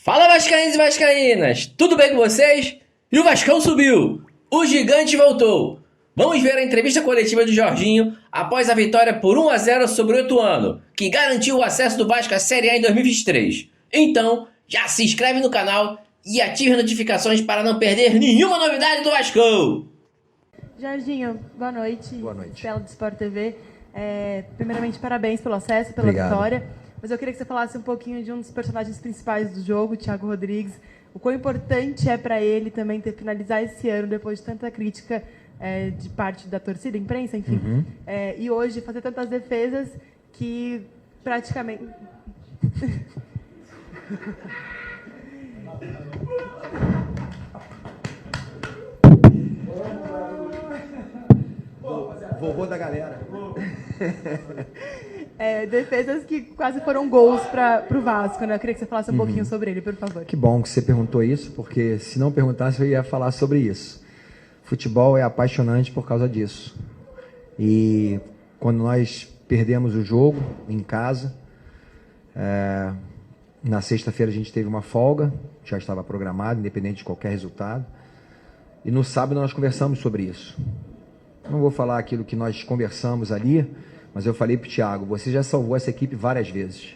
Fala, vascaínos e vascaínas! Tudo bem com vocês? E o Vascão subiu! O gigante voltou! Vamos ver a entrevista coletiva do Jorginho após a vitória por 1-0 sobre o Ituano, que garantiu o acesso do Vasco à Série A em 2023. Então, já se inscreve no canal e ative as notificações para não perder nenhuma novidade do Vascão! Jorginho, boa noite. Boa noite. Tela do Sport TV. Primeiramente, parabéns pelo acesso, pela Obrigado. vitória. Mas eu queria que você falasse um pouquinho de um dos personagens principais do jogo, o Thiago Rodrigues. O quão importante é para ele também ter finalizado esse ano, depois de tanta crítica de parte da torcida, imprensa, enfim. E hoje fazer tantas defesas que praticamente... Vovô da galera. Defesas que quase foram gols para o Vasco, né? Eu queria que você falasse um pouquinho sobre ele, por favor. Que bom que você perguntou isso, porque se não perguntasse eu ia falar sobre isso. Futebol é apaixonante por causa disso. E quando nós perdemos o jogo em casa, na sexta-feira a gente teve uma folga, já estava programado, independente de qualquer resultado. E no sábado nós conversamos sobre isso. Não vou falar aquilo que nós conversamos ali, mas eu falei para o Thiago, você já salvou essa equipe várias vezes.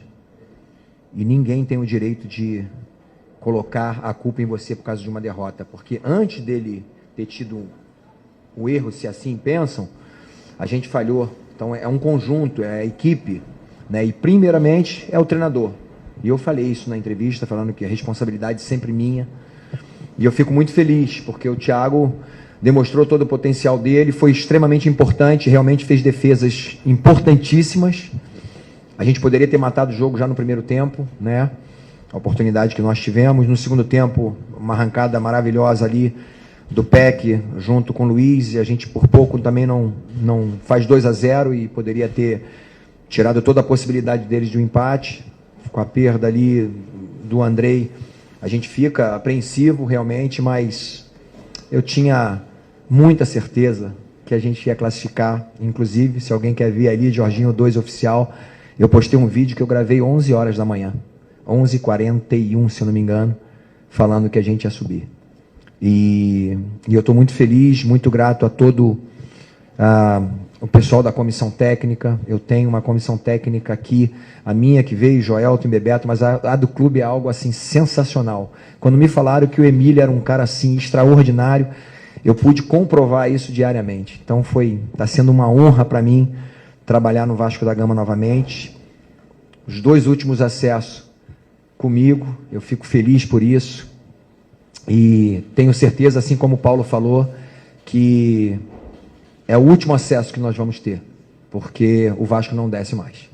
E ninguém tem o direito de colocar a culpa em você por causa de uma derrota. Porque antes dele ter tido o erro, se assim pensam, a gente falhou. Então é um conjunto, é a equipe, né? E primeiramente é o treinador. E eu falei isso na entrevista, falando que a responsabilidade é sempre minha. E eu fico muito feliz, porque o Thiago demonstrou todo o potencial dele, foi extremamente importante, realmente fez defesas importantíssimas. A gente poderia ter matado o jogo já no primeiro tempo, né? A oportunidade que nós tivemos. No segundo tempo, uma arrancada maravilhosa ali do Peck, junto com o Luiz, e a gente por pouco também não faz 2-0 e poderia ter tirado toda a possibilidade deles de um empate. Com a perda ali do Andrei, a gente fica apreensivo realmente, mas eu tinha muita certeza que a gente ia classificar. Inclusive, se alguém quer ver ali, Jorginho 2 oficial, eu postei um vídeo que eu gravei 11 horas da manhã, 11h41, se eu não me engano, falando que a gente ia subir. E eu estou muito feliz, muito grato a todo o pessoal da comissão técnica. Eu tenho uma comissão técnica aqui, a minha que veio, Joelton e Bebeto, mas a do clube é algo assim sensacional. Quando me falaram que o Emílio era um cara assim extraordinário, eu pude comprovar isso diariamente. Então está sendo uma honra para mim trabalhar no Vasco da Gama novamente. Os 2 últimos acessos comigo, eu fico feliz por isso. E tenho certeza, assim como o Paulo falou, que é o último acesso que nós vamos ter, porque o Vasco não desce mais.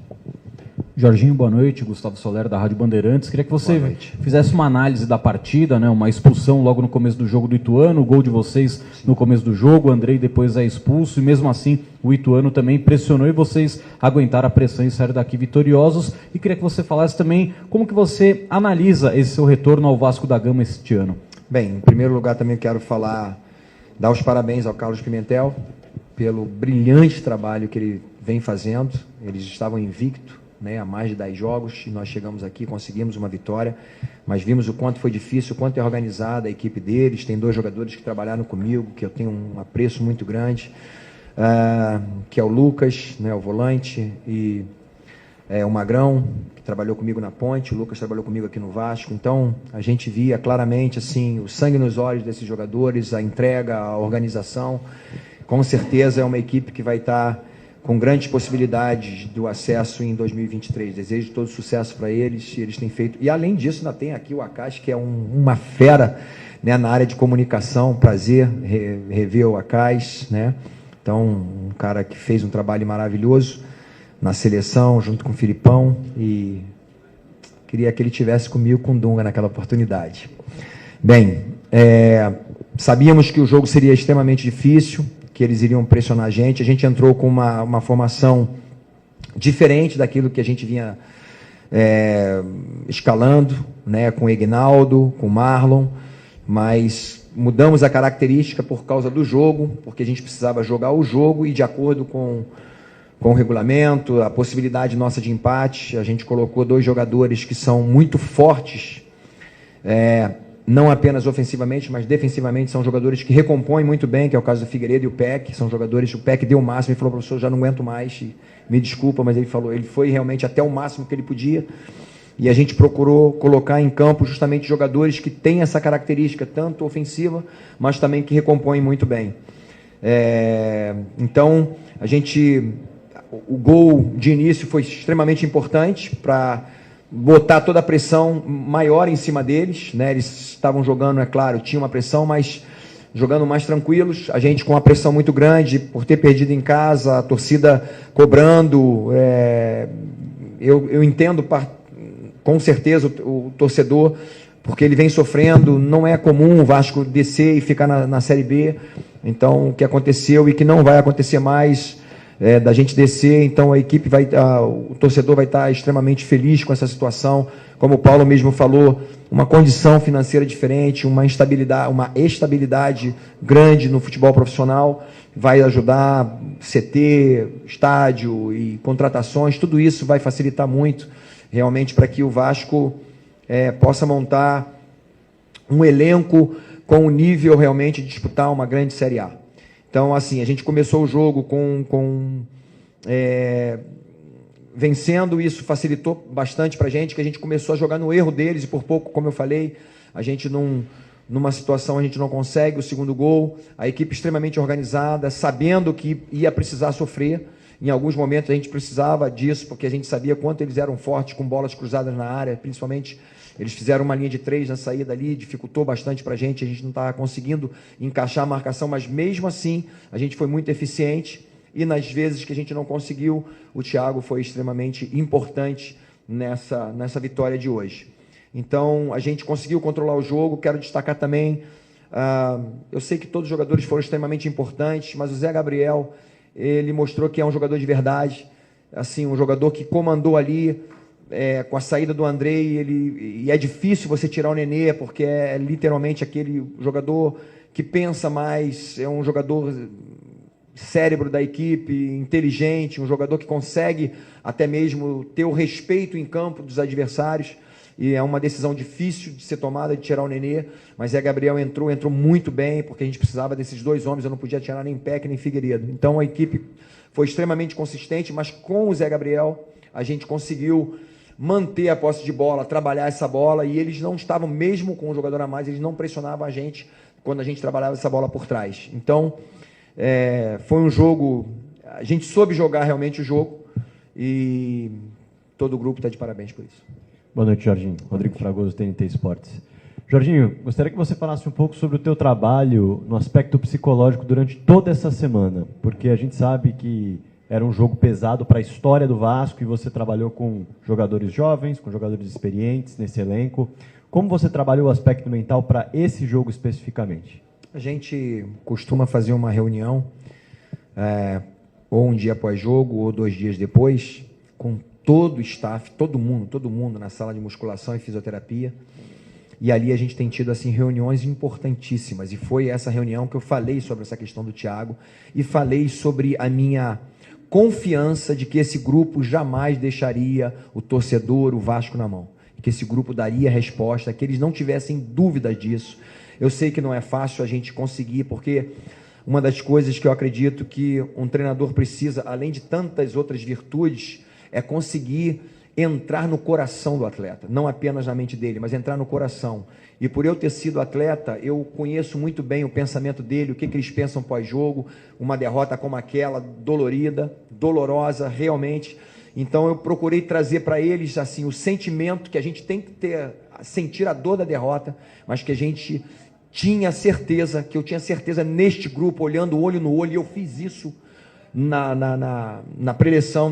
Jorginho, boa noite. Gustavo Soler, da Rádio Bandeirantes. Queria que você fizesse uma análise da partida, né? Uma expulsão logo no começo do jogo do Ituano, o gol de vocês no começo do jogo, o Andrei depois é expulso, e mesmo assim o Ituano também pressionou e vocês aguentaram a pressão e saíram daqui vitoriosos. E queria que você falasse também como que você analisa esse seu retorno ao Vasco da Gama este ano. Bem, em primeiro lugar também quero dar os parabéns ao Carlos Pimentel pelo brilhante trabalho que ele vem fazendo. Eles estavam invictos, né, há mais de 10 jogos, e nós chegamos aqui, conseguimos uma vitória, mas vimos o quanto foi difícil, o quanto é organizada a equipe deles. Tem 2 jogadores que trabalharam comigo, que eu tenho um apreço muito grande, que é o Lucas, né, o volante, e o Magrão, que trabalhou comigo na Ponte. O Lucas trabalhou comigo aqui no Vasco. Então, a gente via claramente assim, o sangue nos olhos desses jogadores, a entrega, a organização. Com certeza é uma equipe que vai estar com grandes possibilidades do acesso em 2023. Desejo todo sucesso para eles, e eles têm feito. E além disso, ainda tem aqui o Akash, que é uma fera, né, na área de comunicação. Prazer rever o Akash, né? Então, um cara que fez um trabalho maravilhoso na seleção, junto com o Filipão, e queria que ele tivesse comigo com o Dunga naquela oportunidade. Bem, sabíamos que o jogo seria extremamente difícil, que eles iriam pressionar a gente entrou com uma formação diferente daquilo que a gente vinha escalando, né, com o Ignaldo, com o Marlon, mas mudamos a característica por causa do jogo, porque a gente precisava jogar o jogo e de acordo com o regulamento, a possibilidade nossa de empate, a gente colocou 2 jogadores que são muito fortes Não apenas ofensivamente, mas defensivamente, são jogadores que recompõem muito bem, que é o caso do Figueiredo e o Peck. São jogadores, o Peck deu o máximo e falou: professor, já não aguento mais, me desculpa, mas ele falou, ele foi realmente até o máximo que ele podia. E a gente procurou colocar em campo justamente jogadores que têm essa característica, tanto ofensiva, mas também que recompõem muito bem. Então, o gol de início foi extremamente importante para botar toda a pressão maior em cima deles, né? Eles estavam jogando, é claro, tinha uma pressão, mas jogando mais tranquilos, a gente com uma pressão muito grande por ter perdido em casa, a torcida cobrando. Eu entendo com certeza o torcedor, porque ele vem sofrendo, não é comum o Vasco descer e ficar na Série B. Então, o que aconteceu e que não vai acontecer mais, da gente descer, então o torcedor vai estar extremamente feliz com essa situação. Como o Paulo mesmo falou, uma condição financeira diferente, uma estabilidade grande no futebol profissional, vai ajudar CT, estádio e contratações, tudo isso vai facilitar muito, realmente, para que o Vasco possa montar um elenco com o nível realmente de disputar uma grande Série A. Então, assim, a gente começou o jogo vencendo, isso facilitou bastante para a gente, que a gente começou a jogar no erro deles, e por pouco, como eu falei, a gente numa situação a gente não consegue o segundo gol, a equipe extremamente organizada, sabendo que ia precisar sofrer. Em alguns momentos a gente precisava disso, porque a gente sabia quanto eles eram fortes com bolas cruzadas na área, principalmente eles fizeram uma linha de 3 na saída ali, dificultou bastante para a gente não estava conseguindo encaixar a marcação, mas mesmo assim a gente foi muito eficiente, e nas vezes que a gente não conseguiu, o Thiago foi extremamente importante nessa vitória de hoje. Então, a gente conseguiu controlar o jogo. Quero destacar também, eu sei que todos os jogadores foram extremamente importantes, mas o Zé Gabriel, ele mostrou que é um jogador de verdade, assim, um jogador que comandou ali, com a saída do Andrei, e é difícil você tirar o Nenê, porque é literalmente aquele jogador que pensa mais, é um jogador cérebro da equipe, inteligente, um jogador que consegue até mesmo ter o respeito em campo dos adversários, e é uma decisão difícil de ser tomada, de tirar o Nenê, mas Gabriel entrou muito bem, porque a gente precisava desses dois homens, eu não podia tirar nem Peck nem Figueiredo. Então a equipe foi extremamente consistente, mas com o Zé Gabriel a gente conseguiu manter a posse de bola, trabalhar essa bola, e eles não estavam, mesmo com um jogador a mais, eles não pressionavam a gente quando a gente trabalhava essa bola por trás. Então, foi um jogo, a gente soube jogar realmente o jogo, e todo o grupo está de parabéns por isso. Boa noite, Jorginho. Rodrigo Fragoso, TNT Esportes. Jorginho, gostaria que você falasse um pouco sobre o teu trabalho no aspecto psicológico durante toda essa semana, porque a gente sabe que era um jogo pesado para a história do Vasco, e você trabalhou com jogadores jovens, com jogadores experientes nesse elenco. Como você trabalhou o aspecto mental para esse jogo especificamente? A gente costuma fazer uma reunião, ou um dia após jogo, ou 2 dias depois, com todo o staff, todo mundo na sala de musculação e fisioterapia. E ali a gente tem tido assim, reuniões importantíssimas. E foi essa reunião que eu falei sobre essa questão do Thiago, e falei sobre a minha confiança de que esse grupo jamais deixaria o torcedor, o Vasco, na mão. Que esse grupo daria resposta, que eles não tivessem dúvidas disso. Eu sei que não é fácil a gente conseguir, porque uma das coisas que eu acredito que um treinador precisa, além de tantas outras virtudes, é conseguir entrar no coração do atleta, não apenas na mente dele, mas entrar no coração. E por eu ter sido atleta, eu conheço muito bem o pensamento dele, o que eles pensam pós-jogo, uma derrota como aquela, dolorida, dolorosa, realmente. Então eu procurei trazer para eles assim, o sentimento que a gente tem que ter, sentir a dor da derrota, mas que a gente tinha certeza, que eu tinha certeza neste grupo, olhando olho no olho, e eu fiz isso na preleção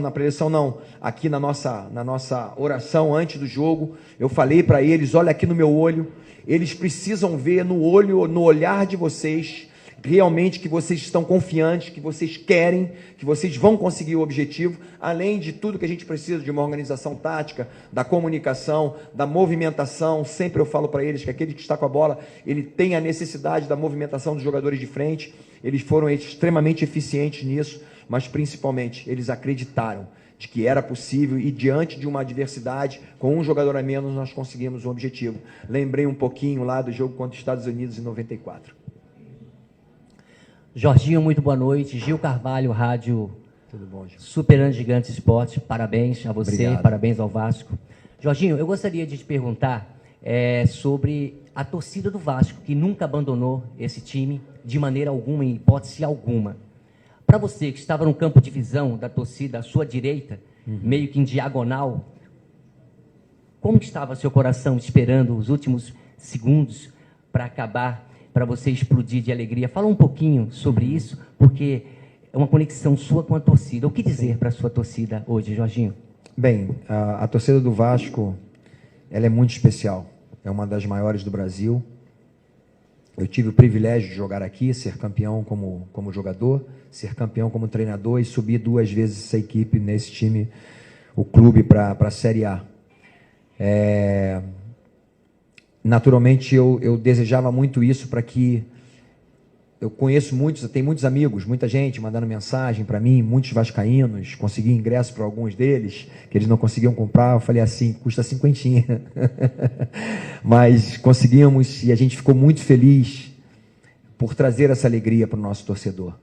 não, aqui na nossa oração antes do jogo. Eu falei para eles, olha aqui no meu olho, eles precisam ver no olhar de vocês, realmente que vocês estão confiantes, que vocês querem, que vocês vão conseguir o objetivo, além de tudo que a gente precisa de uma organização tática, da comunicação, da movimentação. Sempre eu falo para eles que aquele que está com a bola, ele tem a necessidade da movimentação dos jogadores de frente. Eles foram extremamente eficientes nisso, mas principalmente eles acreditaram de que era possível e diante de uma adversidade, com um jogador a menos, nós conseguimos um objetivo. Lembrei um pouquinho lá do jogo contra os Estados Unidos em 94. Jorginho, muito boa noite. Gil Carvalho, Rádio Tudo bom, Gil? Superando Gigantes Esporte. Parabéns a você, Obrigado. parabéns ao Vasco. Jorginho, eu gostaria de te perguntar sobre a torcida do Vasco, que nunca abandonou esse time de maneira alguma, em hipótese alguma. Para você, que estava no campo de visão da torcida à sua direita, meio que em diagonal, como que estava seu coração esperando os últimos segundos para acabar, para você explodir de alegria? Fala um pouquinho sobre isso, porque é uma conexão sua com a torcida. O que dizer para a sua torcida hoje, Jorginho? Bem, a torcida do Vasco, ela é muito especial. É uma das maiores do Brasil. Eu tive o privilégio de jogar aqui, ser campeão como jogador, ser campeão como treinador e subir 2 vezes essa equipe nesse time, o clube, para a Série A. Naturalmente, eu desejava muito isso para que... Eu conheço muitos, tenho muitos amigos, muita gente mandando mensagem para mim, muitos vascaínos, consegui ingresso para alguns deles, que eles não conseguiam comprar, eu falei assim, custa 50. Mas conseguimos e a gente ficou muito feliz por trazer essa alegria para o nosso torcedor.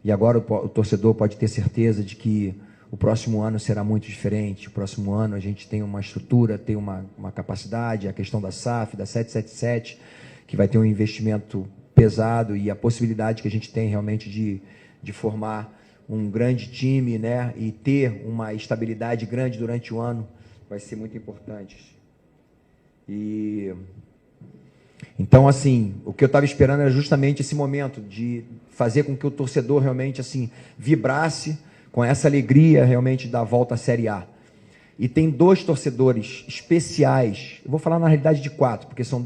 E agora o torcedor pode ter certeza de que o próximo ano será muito diferente, o próximo ano a gente tem uma estrutura, tem uma capacidade, a questão da SAF, da 777, que vai ter um investimento pesado e a possibilidade que a gente tem realmente de formar um grande time, né, e ter uma estabilidade grande durante o ano vai ser muito importante. E então, assim, o que eu estava esperando era justamente esse momento de fazer com que o torcedor realmente assim vibrasse com essa alegria realmente da volta à Série A. E tem 2 torcedores especiais, eu vou falar na realidade de 4, porque são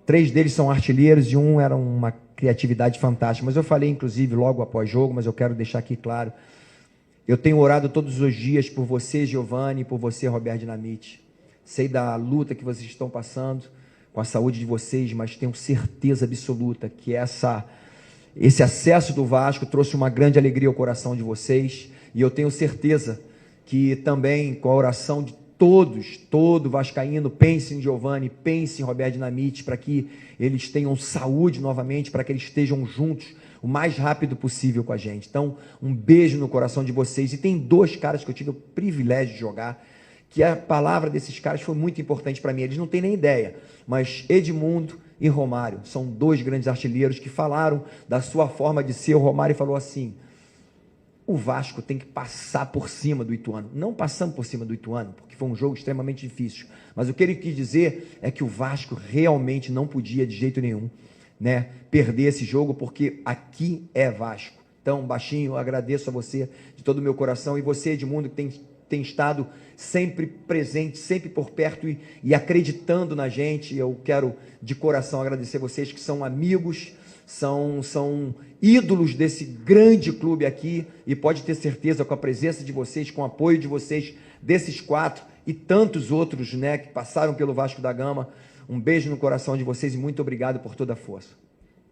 3 deles são artilheiros e um era uma criatividade fantástica. Mas eu falei, inclusive, logo após jogo, mas eu quero deixar aqui claro. Eu tenho orado todos os dias por você, Giovanni, e por você, Roberto Dinamite. Sei da luta que vocês estão passando com a saúde de vocês, mas tenho certeza absoluta que esse acesso do Vasco trouxe uma grande alegria ao coração de vocês. E eu tenho certeza que também, com a oração de todo vascaíno, pense em Giovanni, pense em Roberto Dinamite, para que eles tenham saúde novamente, para que eles estejam juntos o mais rápido possível com a gente. Então, um beijo no coração de vocês. E tem 2 caras que eu tive o privilégio de jogar, que a palavra desses caras foi muito importante para mim. Eles não têm nem ideia, mas Edmundo e Romário são 2 grandes artilheiros que falaram da sua forma de ser. O Romário falou assim: o Vasco tem que passar por cima do Ituano. Não passamos por cima do Ituano, porque foi um jogo extremamente difícil. Mas o que ele quis dizer é que o Vasco realmente não podia, de jeito nenhum, né, perder esse jogo, porque aqui é Vasco. Então, Baixinho, eu agradeço a você de todo o meu coração. E você, Edmundo, que tem estado sempre presente, sempre por perto e acreditando na gente. Eu quero, de coração, agradecer vocês que são amigos, são ídolos desse grande clube aqui, e pode ter certeza, com a presença de vocês, com o apoio de vocês, desses 4 e tantos outros, né, que passaram pelo Vasco da Gama, um beijo no coração de vocês e muito obrigado por toda a força.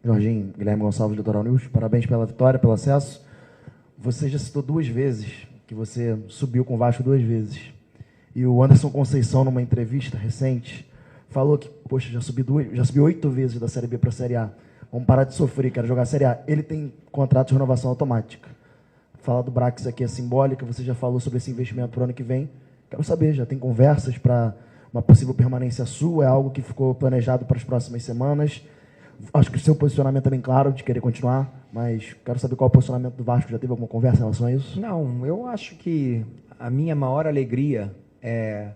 Jorginho, Guilherme Gonçalves, Litoral News, parabéns pela vitória, pelo acesso. Você já citou 2 vezes que você subiu com o Vasco 2 vezes, e o Anderson Conceição, numa entrevista recente, falou que, poxa, já subi 8 vezes da Série B para a Série A. Vamos parar de sofrer, quero jogar a Série A. Ele tem contrato de renovação automática. Falar do Brax aqui é simbólica, você já falou sobre esse investimento para o ano que vem. Quero saber, já tem conversas para uma possível permanência sua? É algo que ficou planejado para as próximas semanas? Acho que o seu posicionamento é bem claro, de querer continuar, mas quero saber qual é o posicionamento do Vasco. Já teve alguma conversa em relação a isso? Não, eu acho que a minha maior alegria é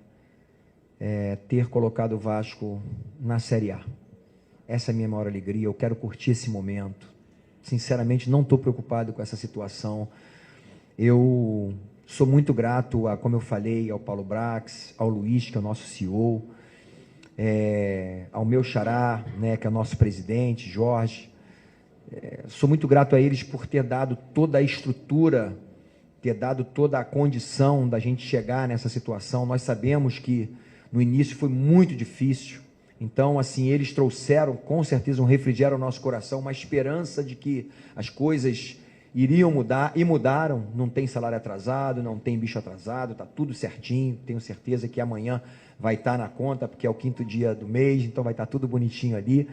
ter colocado o Vasco na Série A. Essa é a minha maior alegria, eu quero curtir esse momento. Sinceramente, não estou preocupado com essa situação. Eu sou muito grato, como eu falei, ao Paulo Brax, ao Luiz, que é o nosso CEO, ao meu xará, né, que é o nosso presidente, Jorge. Sou muito grato a eles por ter dado toda a estrutura, ter dado toda a condição da gente chegar nessa situação. Nós sabemos que no início foi muito difícil. Então, assim, eles trouxeram, com certeza, um refrigério ao nosso coração, uma esperança de que as coisas iriam mudar, e mudaram. Não tem salário atrasado, não tem bicho atrasado, está tudo certinho. Tenho certeza que amanhã vai estar na conta, porque é o 5º dia do mês, então vai estar tudo bonitinho ali.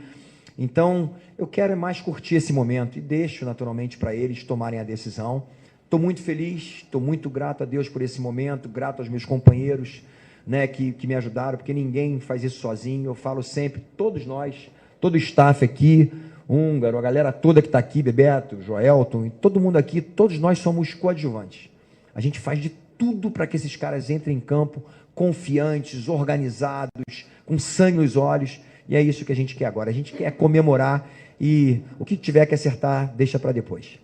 Então, eu quero mais curtir esse momento e deixo naturalmente para eles tomarem a decisão. Estou muito feliz, estou muito grato a Deus por esse momento, grato aos meus companheiros, né, que me ajudaram, porque ninguém faz isso sozinho. Eu falo sempre, todos nós, todo o staff aqui, Húngaro, a galera toda que está aqui, Bebeto, Joelton, todo mundo aqui, todos nós somos coadjuvantes. A gente faz de tudo para que esses caras entrem em campo confiantes, organizados, com sangue nos olhos, e é isso que a gente quer agora. A gente quer comemorar e o que tiver que acertar, deixa para depois.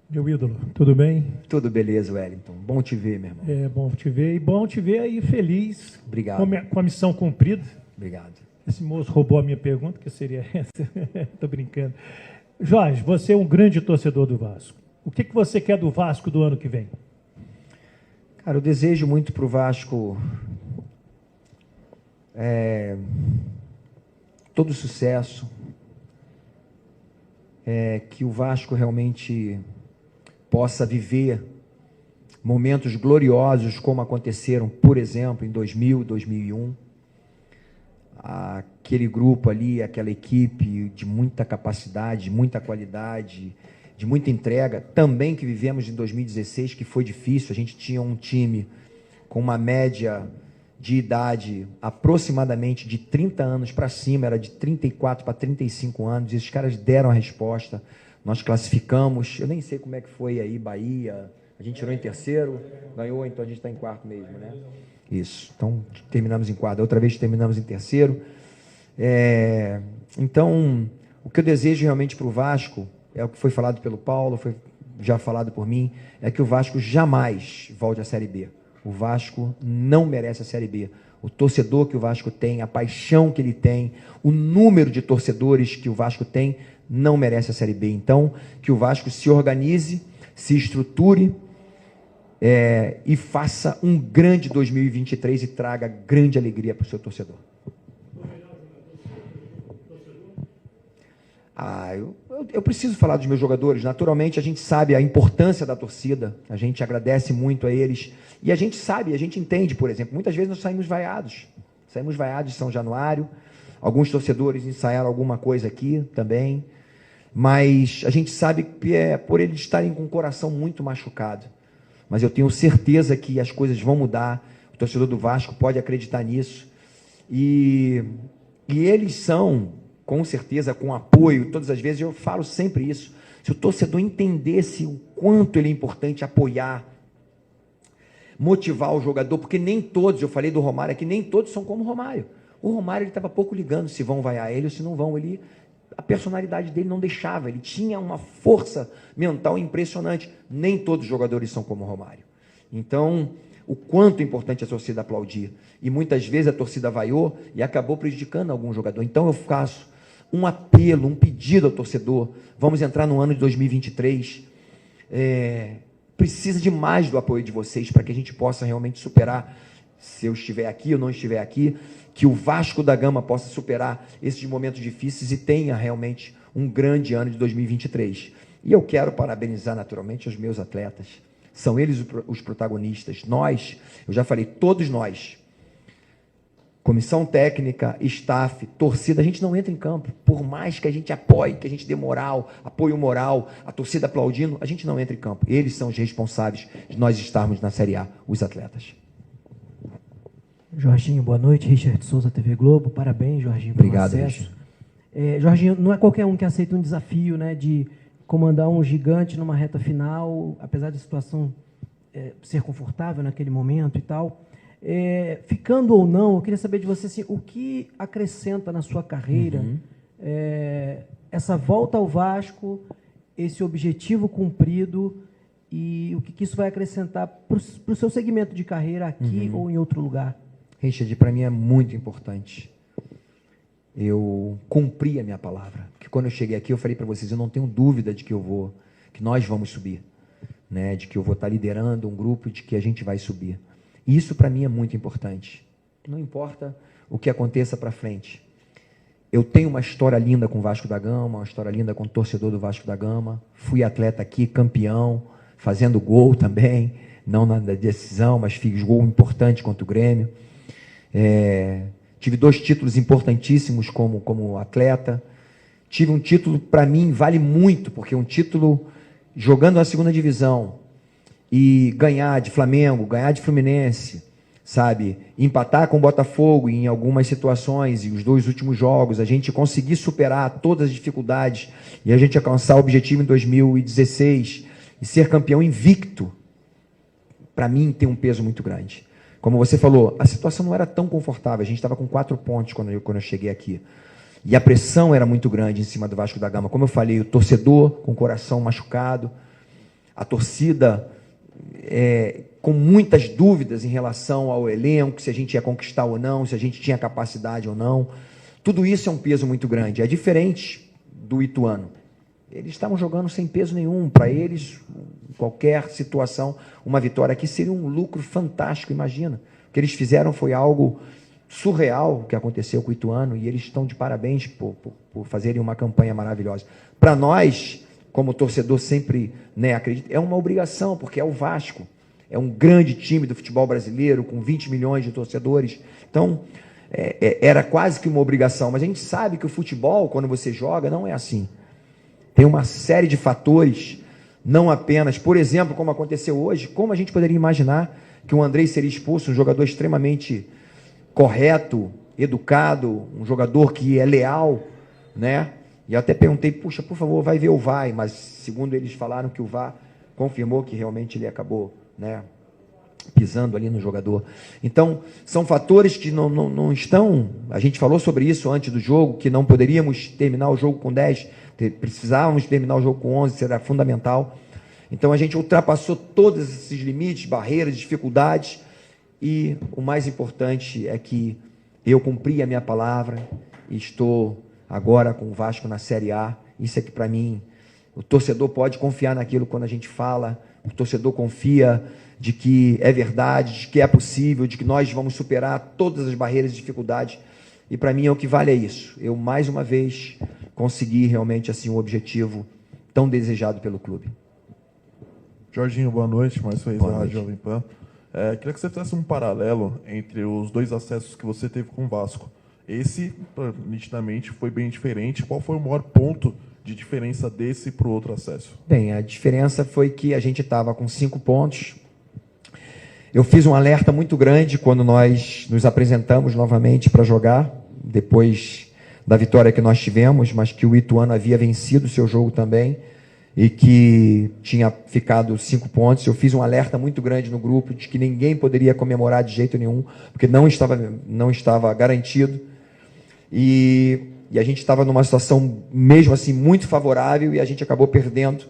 Meu ídolo, tudo bem? Tudo beleza, Wellington. Bom te ver, meu irmão. É bom te ver, e bom te ver aí feliz. Obrigado. Com a missão cumprida. Obrigado. Esse moço roubou a minha pergunta, que seria essa. Estou brincando. Jorge, você é um grande torcedor do Vasco. O que você quer do Vasco do ano que vem? Cara, eu desejo muito para o Vasco todo sucesso, que o Vasco realmente possa viver momentos gloriosos como aconteceram, por exemplo, em 2000, 2001. Aquele grupo ali, aquela equipe de muita capacidade, de muita qualidade, de muita entrega, também que vivemos em 2016, que foi difícil. A gente tinha um time com uma média de idade aproximadamente de 30 anos para cima, era de 34 para 35 anos, e esses caras deram a resposta, nós classificamos, eu nem sei como é que foi aí, Bahia, a gente tirou em terceiro, ganhou, então a gente está em quarto mesmo, né? Isso, então terminamos em quarto, outra vez terminamos em terceiro. Então, o que eu desejo realmente para o Vasco, é o que foi falado pelo Paulo, foi já falado por mim, é que o Vasco jamais volte à Série B. O Vasco não merece a Série B. O torcedor que o Vasco tem, a paixão que ele tem, o número de torcedores que o Vasco tem, não merece a Série B. Então, que o Vasco se organize, se estruture e faça um grande 2023 e traga grande alegria para o seu torcedor. Eu preciso falar dos meus jogadores. Naturalmente, a gente sabe a importância da torcida, a gente agradece muito a eles, e a gente sabe, a gente entende, por exemplo, muitas vezes nós saímos vaiados de São Januário, alguns torcedores ensaiaram alguma coisa aqui também, mas a gente sabe que é por eles estarem com o coração muito machucado, mas eu tenho certeza que as coisas vão mudar, o torcedor do Vasco pode acreditar nisso, e eles são, com certeza, com apoio, todas as vezes, eu falo sempre isso, se o torcedor entendesse o quanto ele é importante apoiar, motivar o jogador, porque nem todos, eu falei do Romário aqui, nem todos são como o Romário. O Romário estava pouco ligando se vão vaiar ele ou se não vão. A personalidade dele não deixava, ele tinha uma força mental impressionante. Nem todos os jogadores são como o Romário. Então, o quanto é importante a torcida aplaudir. E muitas vezes a torcida vaiou e acabou prejudicando algum jogador. Então eu faço um apelo, um pedido ao torcedor. Vamos entrar no ano de 2023. Precisa de mais do apoio de vocês para que a gente possa realmente superar, se eu estiver aqui ou não estiver aqui, que o Vasco da Gama possa superar esses momentos difíceis e tenha realmente um grande ano de 2023. E eu quero parabenizar naturalmente os meus atletas. São eles os protagonistas. Nós, eu já falei, todos nós, comissão técnica, staff, torcida, a gente não entra em campo. Por mais que a gente apoie, que a gente dê moral, apoio moral, a torcida aplaudindo, a gente não entra em campo. Eles são os responsáveis de nós estarmos na Série A, os atletas. Jorginho, boa noite. Richard Souza, TV Globo. Parabéns, Jorginho, pelo Obrigado, acesso. Jorginho, não é qualquer um que aceita um desafio, né, de comandar um gigante numa reta final, apesar da situação ser confortável naquele momento e tal. Ficando ou não, eu queria saber de você assim, o que acrescenta na sua carreira essa volta ao Vasco, esse objetivo cumprido e o que isso vai acrescentar para o seu segmento de carreira aqui ou em outro lugar? Richard, para mim é muito importante. Eu cumpri a minha palavra. Porque quando eu cheguei aqui, eu falei para vocês, eu não tenho dúvida de que nós vamos subir, né? De que eu vou estar liderando um grupo, de que a gente vai subir. Isso para mim é muito importante. Não importa o que aconteça para frente. Eu tenho uma história linda com o Vasco da Gama, uma história linda com o torcedor do Vasco da Gama. Fui atleta aqui, campeão, fazendo gol também, não na decisão, mas fiz gol importante contra o Grêmio. Tive 2 títulos importantíssimos como atleta. Tive um título, para mim, vale muito, porque um título jogando na segunda divisão e ganhar de Flamengo, ganhar de Fluminense, sabe, empatar com o Botafogo em algumas situações, e os 2 últimos jogos, a gente conseguir superar todas as dificuldades e a gente alcançar o objetivo em 2016 e ser campeão invicto, para mim tem um peso muito grande. Como você falou, a situação não era tão confortável, a gente estava com 4 pontos quando eu cheguei aqui. E a pressão era muito grande em cima do Vasco da Gama. Como eu falei, o torcedor com o coração machucado, a torcida com muitas dúvidas em relação ao elenco, se a gente ia conquistar ou não, se a gente tinha capacidade ou não. Tudo isso é um peso muito grande. É diferente do Ituano. Eles estavam jogando sem peso nenhum. Para eles, qualquer situação, uma vitória aqui seria um lucro fantástico, imagina. O que eles fizeram foi algo surreal, que aconteceu com o Ituano, e eles estão de parabéns por fazerem uma campanha maravilhosa. Para nós, como torcedor, sempre acredito, é uma obrigação, porque é o Vasco, é um grande time do futebol brasileiro, com 20 milhões de torcedores, então era quase que uma obrigação, mas a gente sabe que o futebol, quando você joga, não é assim. Tem uma série de fatores, não apenas, por exemplo, como aconteceu hoje, como a gente poderia imaginar que o Andrei seria expulso, um jogador extremamente correto, educado, um jogador que é leal, né? E eu até perguntei, puxa, por favor, vai ver o VAR, mas segundo eles falaram que o VAR confirmou que realmente ele acabou, pisando ali no jogador. Então, são fatores que não estão... A gente falou sobre isso antes do jogo, que não poderíamos terminar o jogo com 10, precisávamos terminar o jogo com 11, isso era fundamental. Então, a gente ultrapassou todos esses limites, barreiras, dificuldades, e o mais importante é que eu cumpri a minha palavra e estou agora com o Vasco na Série A. Isso é que, para mim, o torcedor pode confiar naquilo quando a gente fala, o torcedor confia de que é verdade, de que é possível, de que nós vamos superar todas as barreiras e dificuldades, e para mim é o que vale é isso. Eu, mais uma vez, consegui realmente assim, um objetivo tão desejado pelo clube. Jorginho, boa noite, mais feliz da Rádio Jovem Pan. Queria que você fizesse um paralelo entre os 2 acessos que você teve com o Vasco. Esse, nitidamente, foi bem diferente. Qual foi o maior ponto de diferença desse para o outro acesso? Bem, a diferença foi que a gente estava com 5 pontos. Eu fiz um alerta muito grande quando nós nos apresentamos novamente para jogar, depois da vitória que nós tivemos, mas que o Ituano havia vencido o seu jogo também, e que tinha ficado 5 pontos. Eu fiz um alerta muito grande no grupo de que ninguém poderia comemorar de jeito nenhum, porque não estava garantido. E a gente estava numa situação, mesmo assim, muito favorável, e a gente acabou perdendo.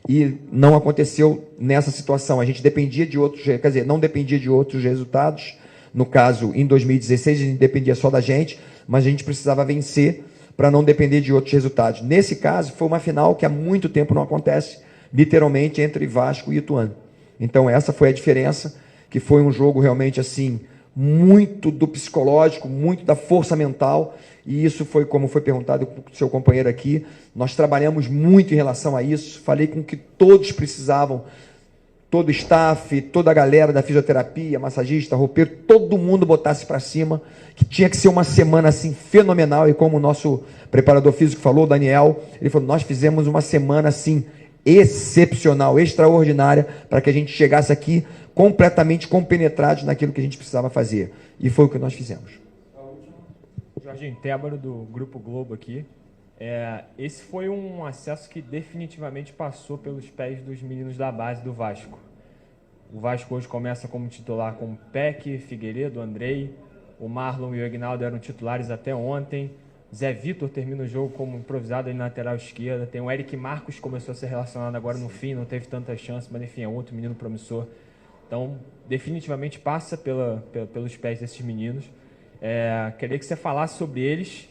E não aconteceu nessa situação. A gente dependia de outros, quer dizer, não dependia de outros resultados. No caso, em 2016, a gente dependia só da gente, mas a gente precisava vencer para não depender de outros resultados. Nesse caso, foi uma final que há muito tempo não acontece, literalmente, entre Vasco e Ituano. Então, essa foi a diferença, que foi um jogo realmente assim, muito do psicológico, muito da força mental, e isso foi, como foi perguntado pelo seu companheiro aqui, nós trabalhamos muito em relação a isso, falei com que todos precisavam, todo o staff, toda a galera da fisioterapia, massagista, roupeiro, todo mundo botasse para cima, que tinha que ser uma semana assim fenomenal, e como o nosso preparador físico falou, Daniel, ele falou, nós fizemos uma semana assim excepcional, extraordinária, para que a gente chegasse aqui completamente compenetrados naquilo que a gente precisava fazer. E foi o que nós fizemos. Jorginho, Tébaro do Grupo Globo aqui. Esse foi um acesso que definitivamente passou pelos pés dos meninos da base do Vasco. O Vasco hoje começa como titular com Peck, Figueiredo, Andrei, o Marlon e o Aguinaldo eram titulares até ontem, Zé Vitor termina o jogo como improvisado ali na lateral esquerda, tem o Eric Marcos que começou a ser relacionado agora no fim, não teve tanta chance, mas enfim, é outro menino promissor. Então, definitivamente passa pelos pés desses meninos. Queria que você falasse sobre eles,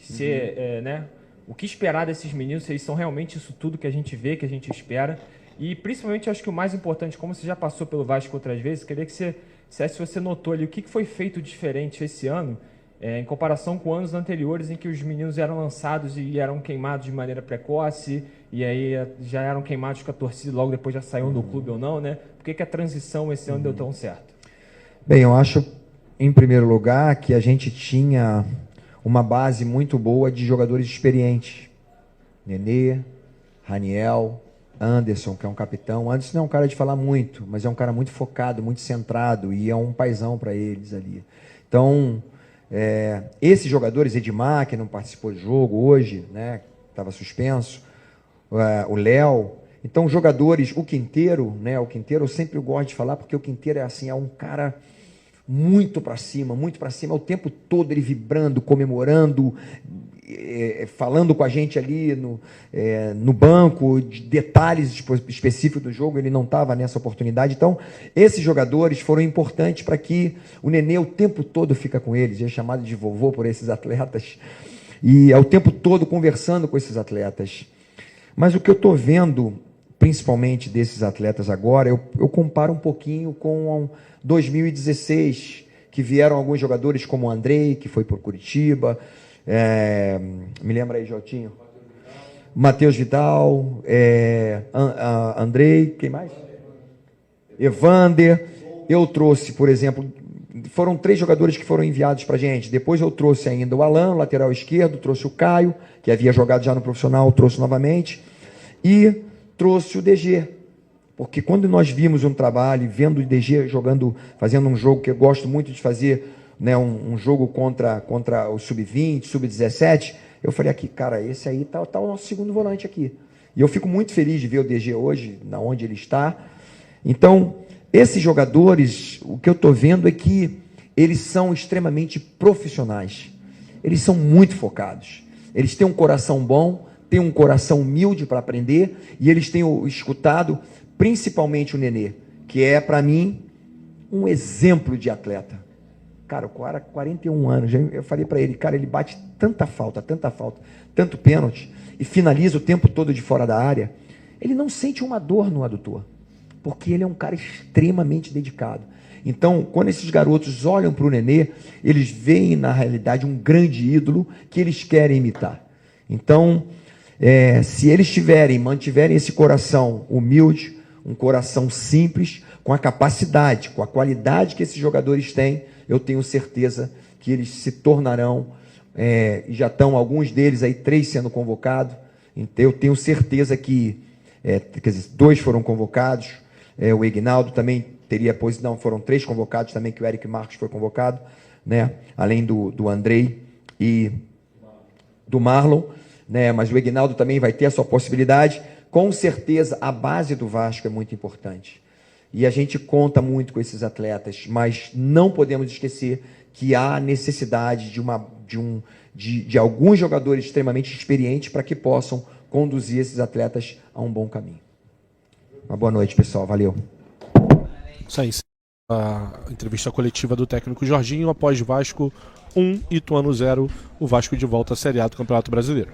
o que esperar desses meninos, se eles são realmente isso tudo que a gente vê, que a gente espera. E, principalmente, acho que o mais importante, como você já passou pelo Vasco outras vezes, queria que você notou ali o que foi feito diferente esse ano em comparação com anos anteriores em que os meninos eram lançados e eram queimados de maneira precoce, e aí já eram queimados com a torcida, logo depois já saíam do clube ou não, né? Por que a transição esse ano deu tão certo? Bem, eu acho, em primeiro lugar, que a gente tinha uma base muito boa de jogadores experientes. Nenê, Raniel, Anderson, que é um capitão. Anderson não é um cara de falar muito, mas é um cara muito focado, muito centrado, e é um paizão para eles ali. Então, esses jogadores, Edmar, que não participou do jogo hoje, né, estava suspenso, o Léo. Então, jogadores, o Quinteiro, né, o Quinteiro eu sempre gosto de falar, porque o Quinteiro é assim, é um cara muito para cima, o tempo todo ele vibrando, comemorando, falando com a gente ali no banco, de detalhes específicos do jogo. Ele não estava nessa oportunidade. Então, esses jogadores foram importantes para que o Nenê o tempo todo fica com eles, é chamado de vovô por esses atletas, e é o tempo todo conversando com esses atletas. Mas o que eu estou vendo, principalmente desses atletas agora, eu comparo um pouquinho com 2016, que vieram alguns jogadores como o Andrei, que foi por Curitiba, me lembra aí, Jotinho? Matheus Vidal, Andrei, quem mais? Evander. Eu trouxe, por exemplo, foram 3 jogadores que foram enviados para a gente. Depois eu trouxe ainda o Alan, lateral esquerdo, trouxe o Caio, que havia jogado já no profissional, trouxe novamente, e trouxe o DG. Porque quando nós vimos um trabalho, vendo o DG jogando, fazendo um jogo que eu gosto muito de fazer, né, um jogo contra o Sub-20, Sub-17, eu falei aqui, cara, esse aí tá o nosso segundo volante aqui. E eu fico muito feliz de ver o DG hoje, na onde ele está. Então, esses jogadores, o que eu estou vendo é que eles são extremamente profissionais. Eles são muito focados. Eles têm um coração bom, têm um coração humilde para aprender, e eles têm escutado, principalmente o Nenê, que é, para mim, um exemplo de atleta. Cara, o cara, 41 anos, eu falei para ele, cara, ele bate tanta falta, tanto pênalti, e finaliza o tempo todo de fora da área. Ele não sente uma dor no adutor, porque ele é um cara extremamente dedicado. Então, quando esses garotos olham para o Nenê, eles veem, na realidade, um grande ídolo que eles querem imitar. Então, se eles mantiverem esse coração humilde, um coração simples, com a capacidade, com a qualidade que esses jogadores têm, eu tenho certeza que eles se tornarão, e já estão alguns deles aí, 3 sendo convocados. Então, eu tenho certeza que, quer dizer, 2 foram convocados, o Ignaldo também teria, pois não, foram 3 convocados também, que o Eric Marcos foi convocado, né, além do Andrei e do Marlon, né, mas o Ignaldo também vai ter a sua possibilidade. Com certeza, a base do Vasco é muito importante. E a gente conta muito com esses atletas, mas não podemos esquecer que há necessidade de alguns jogadores extremamente experientes para que possam conduzir esses atletas a um bom caminho. Uma boa noite, pessoal. Valeu. Isso aí. A entrevista coletiva do técnico Jorginho após Vasco 1, Ituano 0, o Vasco de volta à Série A do Campeonato Brasileiro.